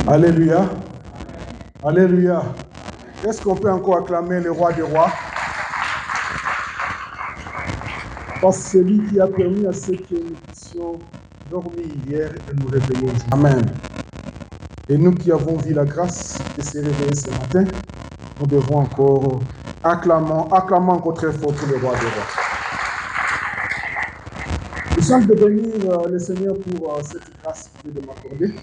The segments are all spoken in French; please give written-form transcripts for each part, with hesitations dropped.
Alléluia. Alléluia. Est-ce qu'on peut encore acclamer le roi des rois? Parce que c'est lui qui a permis à ceux que nous puissions dormir hier et nous réveiller aujourd'hui. Amen. Et nous qui avons vu la grâce de se réveiller ce matin, nous devons encore acclamer encore très fort pour le roi des rois. Nous sommes de bénir le Seigneur pour cette grâce qu'il vient de m'accorder,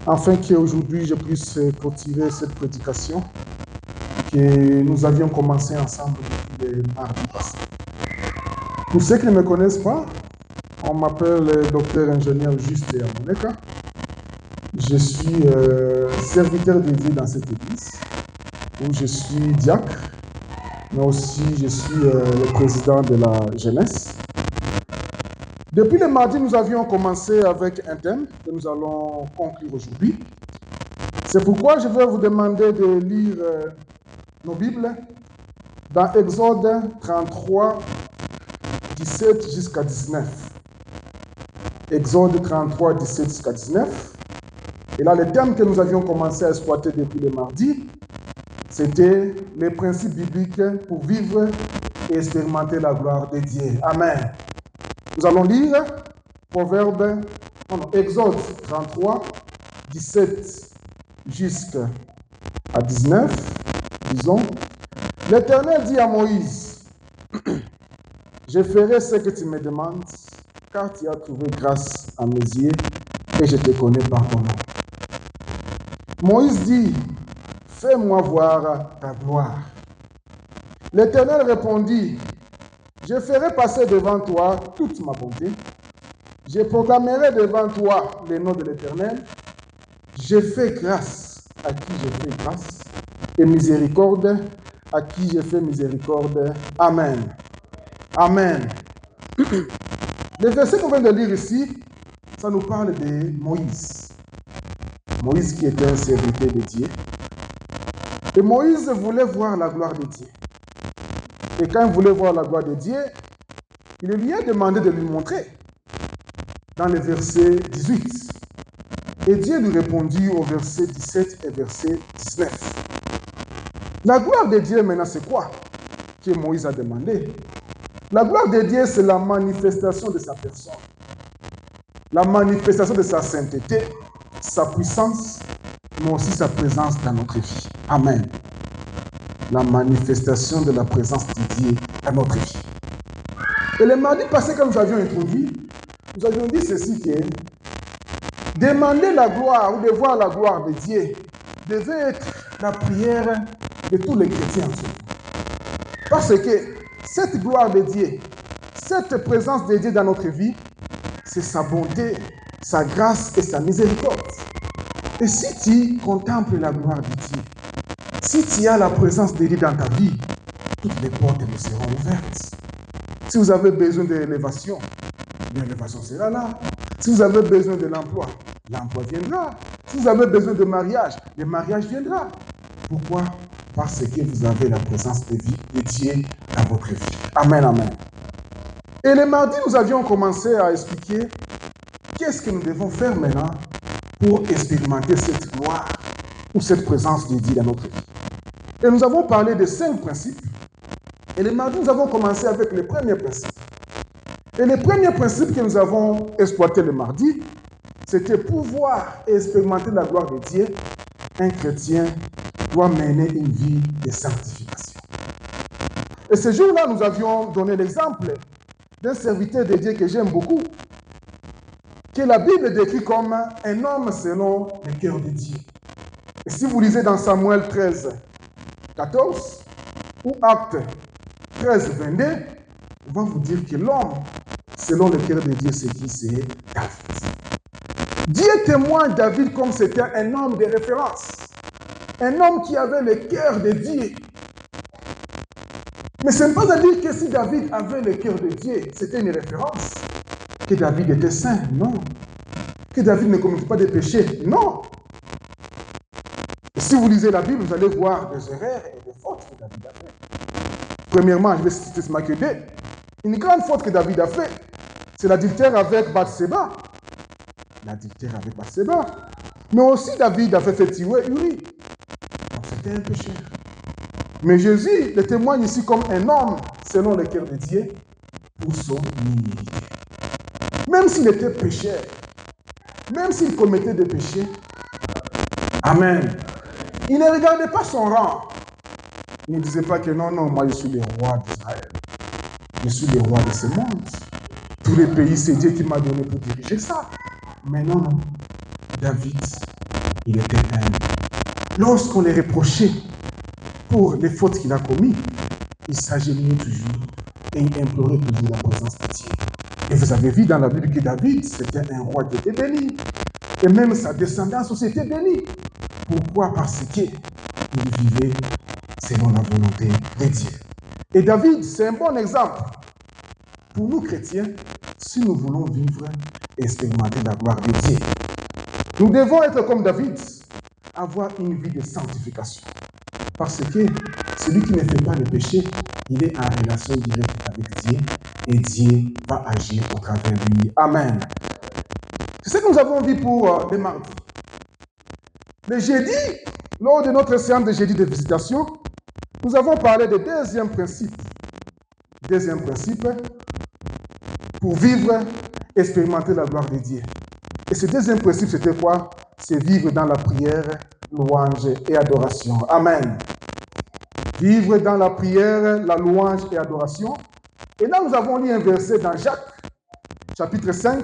afin qu'aujourd'hui je puisse continuer cette prédication que nous avions commencé ensemble depuis le mardi passé. Pour ceux qui ne me connaissent pas, on m'appelle docteur ingénieur Juste Amoneka. Je suis serviteur de Dieu dans cette église, où je suis diacre, mais aussi je suis le président de la jeunesse. Depuis le mardi, nous avions commencé avec un thème que nous allons conclure aujourd'hui. C'est pourquoi je vais vous demander de lire nos Bibles dans Exode 33, 17 jusqu'à 19. Exode 33, 17 jusqu'à 19. Et là, le thème que nous avions commencé à exploiter depuis le mardi, c'était les principes bibliques pour vivre et expérimenter la gloire de Dieu. Amen. Nous allons lire Exode 33, 17 jusqu'à 19. Disons, l'Éternel dit à Moïse, je ferai ce que tu me demandes, car tu as trouvé grâce à mes yeux et je te connais par ton nom. Moïse dit, fais-moi voir ta gloire. L'Éternel répondit, je ferai passer devant toi toute ma bonté. Je proclamerai devant toi le nom de l'Éternel. Je fais grâce à qui je fais grâce et miséricorde à qui je fais miséricorde. Amen. Amen. Le verset qu'on vient de lire ici, ça nous parle de Moïse. Moïse qui était un serviteur de Dieu. Et Moïse voulait voir la gloire de Dieu. Et quand il voulait voir la gloire de Dieu, il lui a demandé de lui montrer dans le verset 18. Et Dieu lui répondit au verset 17 et verset 19. La gloire de Dieu maintenant c'est quoi que Moïse a demandé? La gloire de Dieu c'est la manifestation de sa personne. La manifestation de sa sainteté, sa puissance, mais aussi sa présence dans notre vie. Amen. La manifestation de la présence de Dieu dans notre vie. Et le mardi passé, quand nous avions introduit, nous avions dit ceci que demander la gloire ou de voir la gloire de Dieu devait être la prière de tous les chrétiens. Parce que cette gloire de Dieu, cette présence de Dieu dans notre vie, c'est sa bonté, sa grâce et sa miséricorde. Et si tu contemples la gloire de Dieu, si tu as la présence de Dieu dans ta vie, toutes les portes nous seront ouvertes. Si vous avez besoin d'élévation, l'élévation sera là. Si vous avez besoin de l'emploi, l'emploi viendra. Si vous avez besoin de mariage, le mariage viendra. Pourquoi? Parce que vous avez la présence de Dieu dans votre vie. Amen, amen. Et le mardi, nous avions commencé à expliquer qu'est-ce que nous devons faire maintenant pour expérimenter cette gloire ou cette présence de Dieu dans notre vie. Et nous avons parlé de 5 principes. Et le mardi, nous avons commencé avec le premier principe. Et le premier principe que nous avons exploité le mardi, c'était pouvoir expérimenter la gloire de Dieu. Un chrétien doit mener une vie de sanctification. Et ce jour-là, nous avions donné l'exemple d'un serviteur de Dieu que j'aime beaucoup, que la Bible décrit comme un homme selon le cœur de Dieu. Et si vous lisez dans Samuel 13, 14 ou Actes 13, 22, on va vous dire que l'homme, selon le cœur de Dieu, c'est qui? C'est David. Dieu témoigne David comme c'était un homme de référence. Un homme qui avait le cœur de Dieu. Mais ce n'est pas à dire que si David avait le cœur de Dieu, c'était une référence. Que David était saint, non. Que David ne commettait pas de péchés, non. Et si vous lisez la Bible, vous allez voir des erreurs et des fautes que David a fait. Premièrement, je vais citer ce que deux. Une grande faute que David a fait, c'est l'adultère avec Bathséba. L'adultère avec Bathséba. Mais aussi David avait fait tuer Uri. Donc c'était un péché. Mais Jésus le témoigne ici comme un homme selon le cœur de Dieu pour son humilité. Même s'il était pécheur, même s'il commettait des péchés, amen, il ne regardait pas son rang. Il ne disait pas que non, moi je suis le roi d'Israël. Je suis le roi de ce monde. Tous les pays, c'est Dieu qui m'a donné pour diriger ça. Mais non. David, il était humble. Lorsqu'on les reprochait pour les fautes qu'il a commises, il s'agenouillait toujours et il implorait toujours la présence de Dieu. Et vous avez vu dans la Bible que David, c'était un roi qui était béni. Et même sa descendance aussi était bénie. Pourquoi? Parce qu'il vivait selon la volonté de Dieu. Et David, c'est un bon exemple pour nous chrétiens, si nous voulons vivre et expérimenter la gloire de Dieu. Nous devons être comme David, avoir une vie de sanctification. Parce que celui qui ne fait pas le péché, il est en relation directe avec Dieu et Dieu va agir au travers de lui. Amen. C'est ce que nous avons vu pour les mardis. Le jeudi, lors de notre séance de jeudi de visitation, nous avons parlé du deuxième principe. Deuxième principe, pour vivre, expérimenter la gloire de Dieu. Et ce deuxième principe, c'était quoi? C'est vivre dans la prière, louange et adoration. Amen. Vivre dans la prière, la louange et adoration. Et là, nous avons lu un verset dans Jacques, chapitre 5,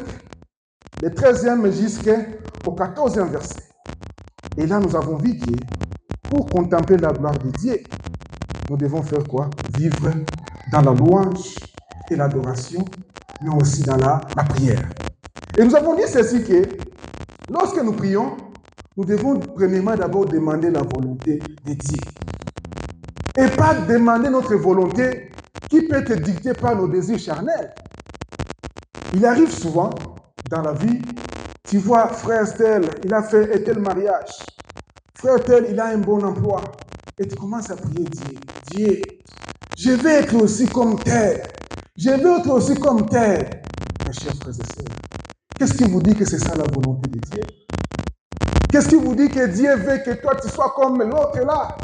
le 13e jusqu'au 14e verset. Et là, nous avons vu que pour contempler la gloire de Dieu, nous devons faire quoi? Vivre dans la louange et l'adoration, mais aussi dans la prière. Et nous avons dit ceci que lorsque nous prions, nous devons premièrement d'abord demander la volonté de Dieu. Et pas demander notre volonté qui peut être dictée par nos désirs charnels. Il arrive souvent dans la vie, tu vois, frère tel, il a fait un tel mariage. Frère tel, il a un bon emploi. Et tu commences à prier Dieu. Dieu, je veux être aussi comme tel. Je veux être aussi comme tel. Mes chers frères et sœurs, qu'est-ce qui vous dit que c'est ça la volonté de Dieu? Qu'est-ce qui vous dit que Dieu veut que toi tu sois comme l'autre là?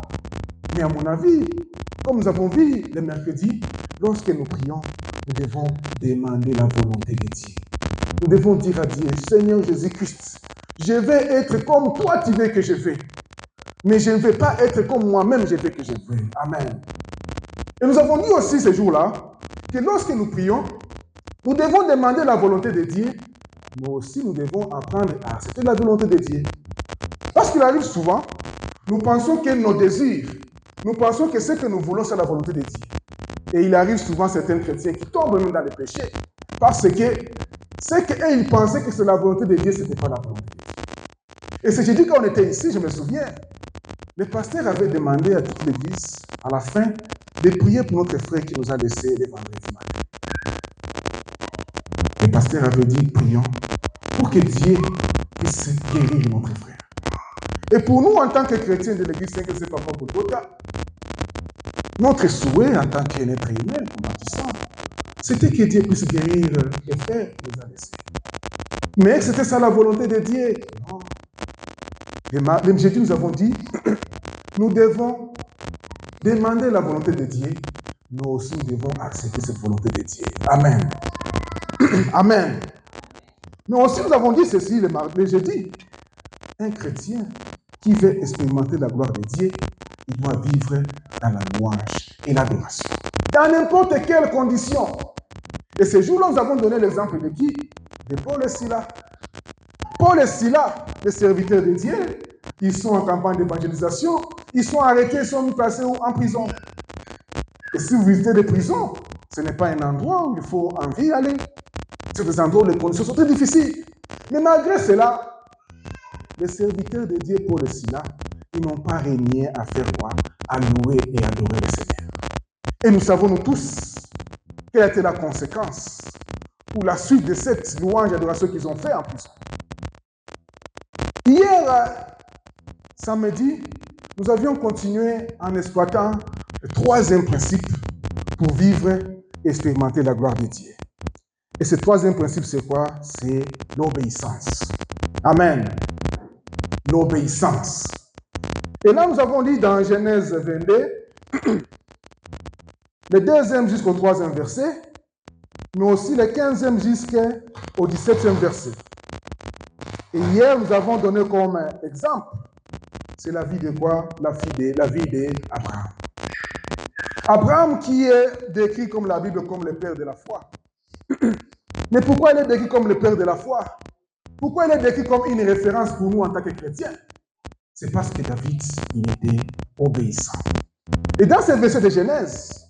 Mais à mon avis, comme nous avons vu le mercredi, lorsque nous prions, nous devons demander la volonté de Dieu. Nous devons dire à Dieu, Seigneur Jésus-Christ, je veux être comme toi tu veux que je veux. Mais je ne veux pas être comme moi-même je veux que je veux. Amen. Et nous avons dit aussi ce jour-là, que lorsque nous prions, nous devons demander la volonté de Dieu, mais aussi nous devons apprendre à accepter la volonté de Dieu. Parce qu'il arrive souvent, nous pensons que nos désirs, nous pensons que ce que nous voulons, c'est la volonté de Dieu. Et il arrive souvent certains chrétiens qui tombent même dans le péché, parce que ce qu'eux, ils pensaient que c'est la volonté de Dieu, ce n'était pas la volonté de Dieu. Et c'est jeudi quand on était ici, je me souviens, le pasteur avait demandé à toute l'église, à la fin, de prier pour notre frère qui nous a laissé le vendredi matin. Le pasteur avait dit, prions pour que Dieu puisse guérir notre frère. Et pour nous, en tant que chrétiens de l'église 5 c'est Papa Golgotha, notre souhait en tant qu'être humain, combattissant, c'était que Dieu puisse guérir le frère qui nous a laissé. Mais est-ce que c'était ça la volonté de Dieu? Non. Le jeudi, nous avons dit, nous devons demander la volonté de Dieu, mais aussi nous devons accepter cette volonté de Dieu. Amen. Amen. Mais aussi nous avons dit ceci le jeudi. Un chrétien qui veut expérimenter la gloire de Dieu, il doit vivre dans la louange et l'adoration. Dans n'importe quelle condition. Et ce jour-là, nous avons donné l'exemple de qui? De Paul et Silas. Paul et Silas, les serviteurs de Dieu, ils sont en campagne d'évangélisation, ils sont arrêtés, ils sont placés en prison. Et si vous visitez des prisons, ce n'est pas un endroit où il faut envie d'aller. C'est des endroits où les conditions sont très difficiles. Mais malgré cela, les serviteurs de Dieu, Paul et Silas, ils n'ont pas régné à faire quoi? À louer et adorer le Seigneur. Et nous savons, nous tous, quelle a été la conséquence ou la suite de cette louange et adoration qu'ils ont fait en prison. Hier, samedi, nous avions continué en exploitant le troisième principe pour vivre et expérimenter la gloire de Dieu. Et ce troisième principe, c'est quoi? C'est l'obéissance. Amen. l'obéissance. Et là, nous avons dit dans Genèse 22, le 2e jusqu'au 3e verset, mais aussi le 15e jusqu'au 17e verset. Et hier, nous avons donné comme exemple, c'est la vie de quoi? La vie d'Abraham. Abraham qui est décrit comme la Bible comme le père de la foi. Mais pourquoi il est décrit comme le père de la foi? Pourquoi il est décrit comme une référence pour nous en tant que chrétiens? C'est parce que David, il était obéissant. Et dans ce verset de Genèse,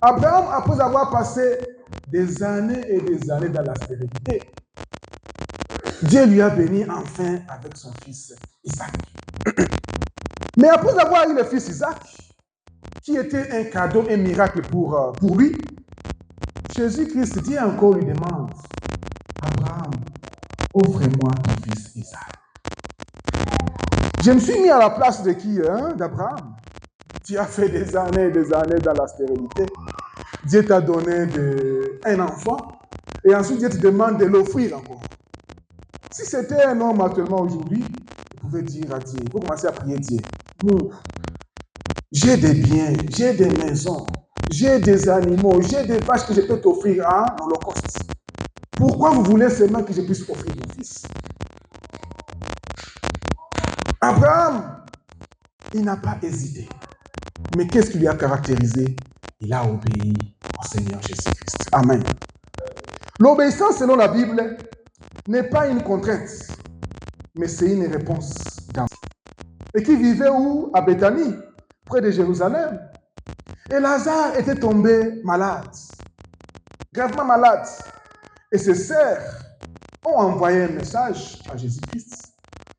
Abraham, après avoir passé des années et des années dans la stérilité, Dieu lui a béni enfin avec son fils Isaac. Mais après avoir eu le fils Isaac, qui était un cadeau, un miracle pour lui, Jésus-Christ, Dieu encore lui demande, Abraham, offre-moi ton fils Isaac. Je me suis mis à la place de qui? D'Abraham. Tu as fait des années et des années dans la stérilité. Dieu t'a donné un enfant et ensuite Dieu te demande de l'offrir encore. Si c'était un homme actuellement aujourd'hui, vous pouvez dire à Dieu, il faut commencer à prier Dieu. J'ai des biens, j'ai des maisons, j'ai des animaux, j'ai des vaches que je peux t'offrir en holocauste. Pourquoi vous voulez seulement que je puisse offrir mon fils? Abraham, il n'a pas hésité. Mais qu'est-ce qui lui a caractérisé? Il a obéi au Seigneur Jésus-Christ. Amen. L'obéissance, selon la Bible, n'est pas une contrainte, mais c'est une réponse d'amour. Et qui vivait où? À Béthanie, près de Jérusalem. Et Lazare était tombé malade, gravement malade. Et ses sœurs ont envoyé un message à Jésus-Christ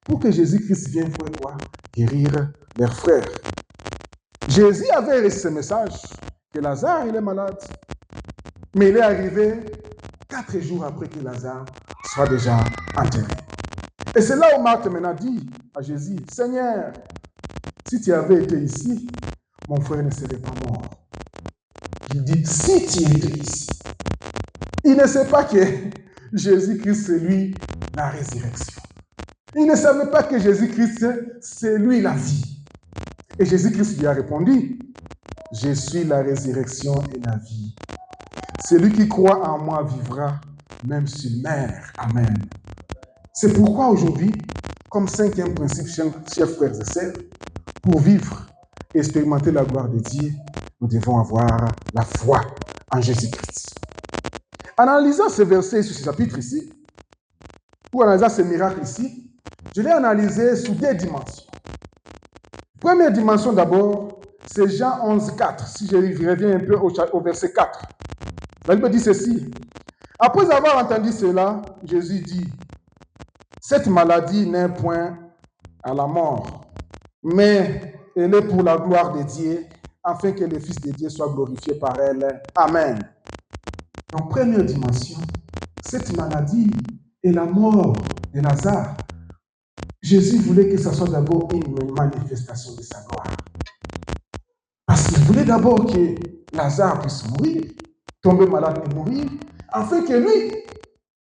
pour que Jésus-Christ vienne faire quoi? Guérir leurs frères. Jésus avait reçu ce message que Lazare, il est malade. Mais il est arrivé 4 jours après que Lazare soit déjà enterré. Et c'est là où Marthe maintenant dit à Jésus, Seigneur, si tu avais été ici, mon frère ne serait pas mort. Il dit, si tu étais ici. Il ne sait pas que Jésus-Christ, c'est lui la résurrection. Il ne savait pas que Jésus-Christ, c'est lui la vie. Et Jésus-Christ lui a répondu, je suis la résurrection et la vie. Celui qui croit en moi vivra, même s'il meurt. Amen. C'est pourquoi aujourd'hui, comme 5e principe, chers frères et sœurs, pour vivre et expérimenter la gloire de Dieu, nous devons avoir la foi en Jésus-Christ. En analysant ce verset sur ce chapitre ici, ou en analysant ce miracle ici, je l'ai analysé sous 2 dimensions. Première dimension d'abord, c'est Jean 11, 4. Si je reviens un peu au verset 4. La Bible dit ceci. Après avoir entendu cela, Jésus dit, cette maladie n'est point à la mort, mais elle est pour la gloire de Dieu, afin que le Fils de Dieu soit glorifié par elle. Amen. En première dimension, cette maladie et la mort de Lazare, Jésus voulait que ce soit d'abord une manifestation de sa gloire. Parce qu'il voulait d'abord que Lazare puisse mourir, tomber malade et mourir, afin que lui,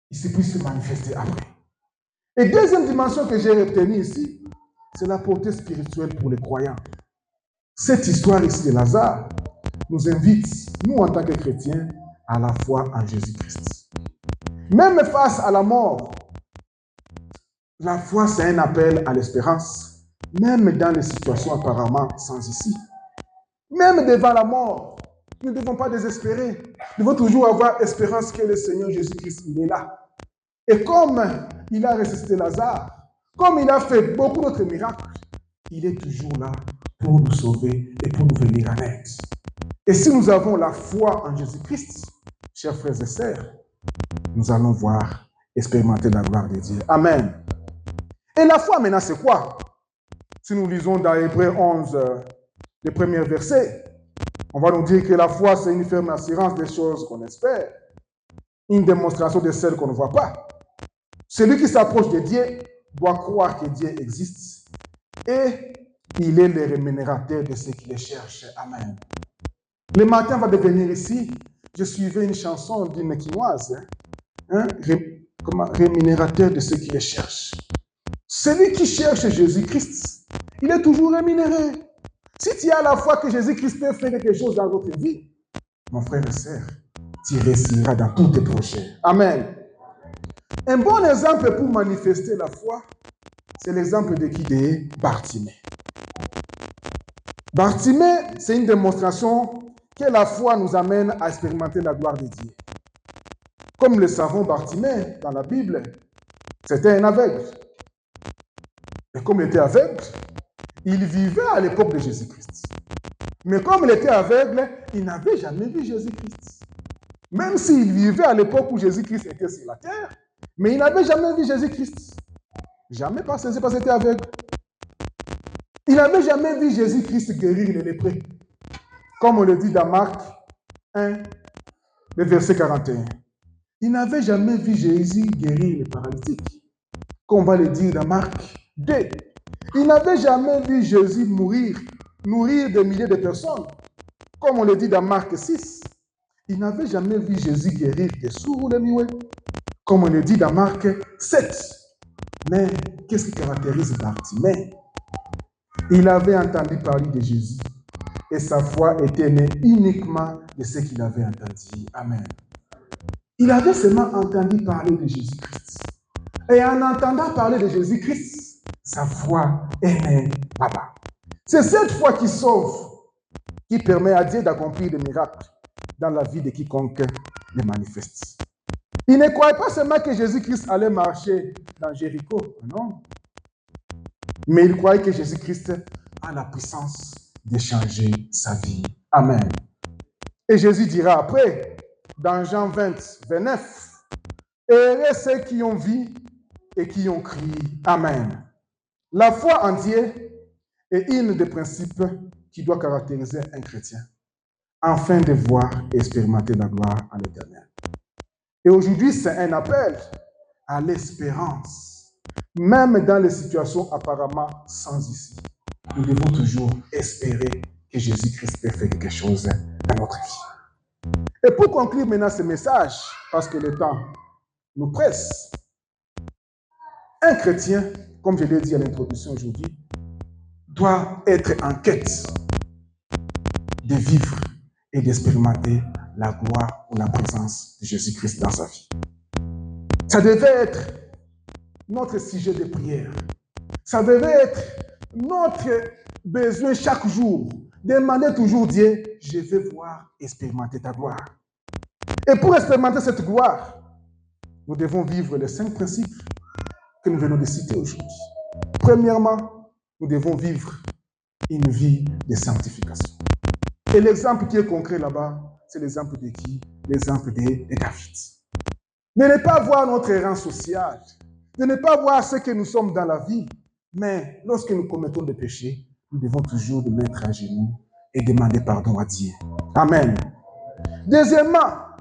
il puisse se manifester après. Et deuxième dimension que j'ai retenue ici, c'est la portée spirituelle pour les croyants. Cette histoire ici de Lazare nous invite, nous en tant que chrétiens, à la foi en Jésus-Christ. Même face à la mort, la foi c'est un appel à l'espérance, même dans les situations apparemment sans issue. Même devant la mort, nous ne devons pas désespérer. Nous devons toujours avoir espérance que le Seigneur Jésus-Christ, il est là. Et comme il a ressuscité Lazare, comme il a fait beaucoup d'autres miracles, il est toujours là pour nous sauver et pour nous venir en aide. Et si nous avons la foi en Jésus-Christ, chers frères et sœurs, nous allons voir, expérimenter la gloire de Dieu. Amen. Et la foi maintenant, c'est quoi? Si nous lisons dans Hébreux 11, les premiers versets, on va nous dire que la foi, c'est une ferme assurance des choses qu'on espère, une démonstration de celles qu'on ne voit pas. Celui qui s'approche de Dieu doit croire que Dieu existe et il est le rémunérateur de ceux qui le cherchent. Amen. Le matin, on va devenir ici. Je suivais une chanson d'une quinoise. Rémunérateur de ceux qui le cherchent. Celui qui cherche Jésus-Christ, il est toujours rémunéré. Si tu as la foi que Jésus-Christ peut faire quelque chose dans votre vie, mon frère et sœur, tu réussiras dans tous tes projets. Amen. Un bon exemple pour manifester la foi, c'est l'exemple de qui? De Bartimée. Bartimée, c'est une démonstration que la foi nous amène à expérimenter la gloire de Dieu. Comme le savons, Bartimée, dans la Bible, c'était un aveugle. Et comme il était aveugle, il vivait à l'époque de Jésus-Christ. Mais comme il était aveugle, il n'avait jamais vu Jésus-Christ. Même s'il vivait à l'époque où Jésus-Christ était sur la terre, mais il n'avait jamais vu Jésus-Christ. Jamais parce qu'il était aveugle. Il n'avait jamais vu Jésus-Christ guérir les lépreux. Comme on le dit dans Marc 1, le verset 41. Il n'avait jamais vu Jésus guérir les paralytiques. Comme on va le dire dans Marc 2. Il n'avait jamais vu Jésus nourrir des milliers de personnes. Comme on le dit dans Marc 6. Il n'avait jamais vu Jésus guérir des sourds ou des muets. Comme on le dit dans Marc 7. Mais qu'est-ce qui caractérise Bartimée? Il avait entendu parler de Jésus et sa foi était née uniquement de ce qu'il avait entendu. Amen. Il avait seulement entendu parler de Jésus-Christ. Et en entendant parler de Jésus-Christ, sa foi est née là-bas. C'est cette foi qui sauve, qui permet à Dieu d'accomplir des miracles dans la vie de quiconque les manifeste. Il ne croyait pas seulement que Jésus-Christ allait marcher dans Jéricho, non. Mais il croyait que Jésus-Christ a la puissance de changer sa vie. Amen. Et Jésus dira après, dans Jean 20, 29, « Heureux ceux qui ont vu et qui ont crié. Amen. » La foi en Dieu est une des principes qui doit caractériser un chrétien, afin de voir et expérimenter la gloire en l'Éternel. Et aujourd'hui, c'est un appel à l'espérance. Même dans les situations apparemment sans issue, nous devons toujours espérer que Jésus-Christ peut faire quelque chose dans notre vie. Et pour conclure maintenant ce message, parce que le temps nous presse, un chrétien, comme je l'ai dit à l'introduction aujourd'hui, doit être en quête de vivre et d'expérimenter la gloire ou la présence de Jésus-Christ dans sa vie. Ça devait être notre sujet de prière. Ça devait être notre besoin chaque jour. Demander toujours Dieu, je veux voir, expérimenter ta gloire. Et pour expérimenter cette gloire, nous devons vivre les 5 principes que nous venons de citer aujourd'hui. Premièrement, nous devons vivre une vie de sanctification. Et l'exemple qui est concret là-bas, c'est l'exemple de qui? L'exemple de David. De ne pas voir notre rang social, de ne pas voir ce que nous sommes dans la vie, mais lorsque nous commettons des péchés, nous devons toujours nous mettre à genoux et demander pardon à Dieu. Amen. Deuxièmement,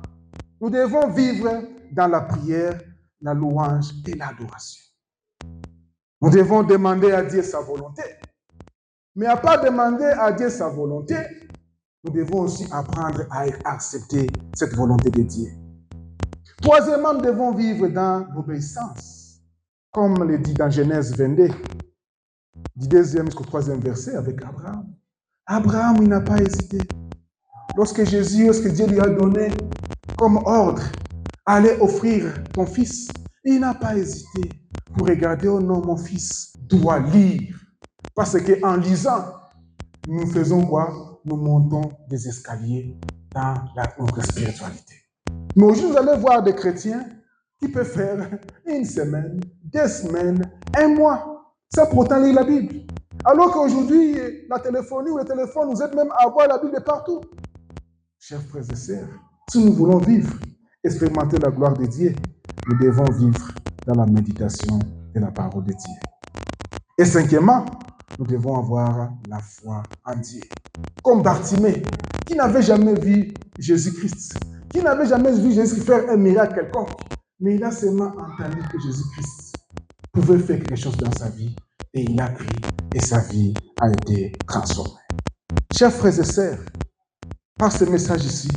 nous devons vivre dans la prière, la louange et l'adoration. Nous devons demander à Dieu sa volonté. Mais à part demander à Dieu sa volonté, nous devons aussi apprendre à accepter cette volonté de Dieu. Troisièmement, nous devons vivre dans l'obéissance. Comme le dit dans Genèse 22, du 2e jusqu'au 3e verset avec Abraham. Abraham, il n'a pas hésité. Lorsque Dieu lui a donné comme ordre, allez offrir ton fils, il n'a pas hésité pour regarder, oh non, mon fils doit lire. Parce qu'en lisant, nous faisons quoi? Nous montons des escaliers dans notre spiritualité. Mais aujourd'hui, vous allez voir des chrétiens qui peuvent faire une semaine, 2 semaines, 1 mois, sans pourtant lire la Bible. Alors qu'aujourd'hui, la téléphonie ou le téléphone nous aide même à avoir la Bible de partout. Chers frères et sœurs, si nous voulons vivre, expérimenter la gloire de Dieu, nous devons vivre dans la méditation de la parole de Dieu. Et cinquièmement, nous devons avoir la foi en Dieu. Comme Bartimée, qui n'avait jamais vu Jésus-Christ, qui n'avait jamais vu Jésus faire un miracle quelconque, mais il a seulement entendu que Jésus-Christ pouvait faire quelque chose dans sa vie, et il a crié, et sa vie a été transformée. Chers frères et sœurs, par ce message ici,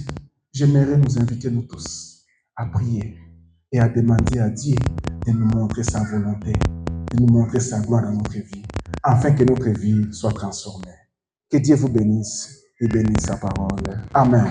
j'aimerais nous inviter nous tous à prier et à demander à Dieu de nous montrer sa volonté, de nous montrer sa gloire dans notre vie, afin que notre vie soit transformée. Que Dieu vous bénisse et bénisse sa parole. Amen.